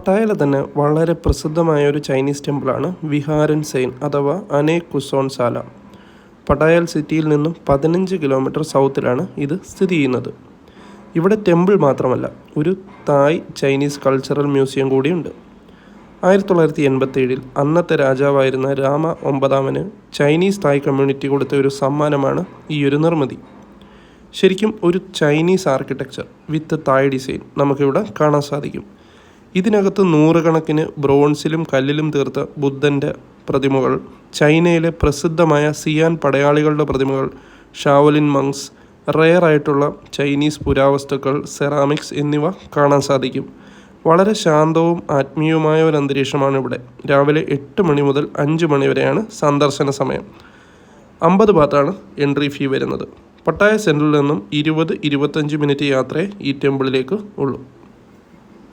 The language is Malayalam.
പട്ടായയിലെ തന്നെ വളരെ പ്രസിദ്ധമായ ഒരു ചൈനീസ് ടെമ്പിളാണ് വിഹാരൻ സെയിൻ അഥവാ അനേ കുസോൺ സാല. പട്ടായൽ സിറ്റിയിൽ നിന്നും 15 കിലോമീറ്റർ സൗത്തിലാണ് ഇത് സ്ഥിതി ചെയ്യുന്നത്. ഇവിടെ ടെമ്പിൾ മാത്രമല്ല, ഒരു തായ് ചൈനീസ് കൾച്ചറൽ മ്യൂസിയം കൂടിയുണ്ട്. 1987 അന്നത്തെ രാജാവായിരുന്ന രാമ 9 ചൈനീസ് തായ് കമ്മ്യൂണിറ്റി കൊടുത്ത ഒരു സമ്മാനമാണ് ഈ ഒരു നിർമ്മിതി. ശരിക്കും ഒരു Chinese architecture with Thai design നമുക്കിവിടെ കാണാൻ സാധിക്കും. ഇതിനകത്ത് നൂറുകണക്കിന് ബ്രോൺസിലും കല്ലിലും തീർത്ത ബുദ്ധൻ്റെ പ്രതിമകൾ, ചൈനയിലെ പ്രസിദ്ധമായ സിയാൻ പടയാളികളുടെ പ്രതിമകൾ, ഷാവലിൻ മങ്സ്, റെയറായിട്ടുള്ള ചൈനീസ് പുരാവസ്തുക്കൾ, സെറാമിക്സ് എന്നിവ കാണാൻ സാധിക്കും. വളരെ ശാന്തവും ആത്മീയവുമായ ഒരു അന്തരീക്ഷമാണ് ഇവിടെ. രാവിലെ 8 മണി മുതൽ 5 മണി വരെയാണ് സന്ദർശന സമയം. 50 ബാത്താണ് എൻട്രി ഫീ വരുന്നത്. പട്ടായ സെൻട്രലിൽ നിന്നും 20-25 മിനിറ്റ് യാത്രയെ ഈ ടെമ്പിളിലേക്ക് ഉള്ളൂ.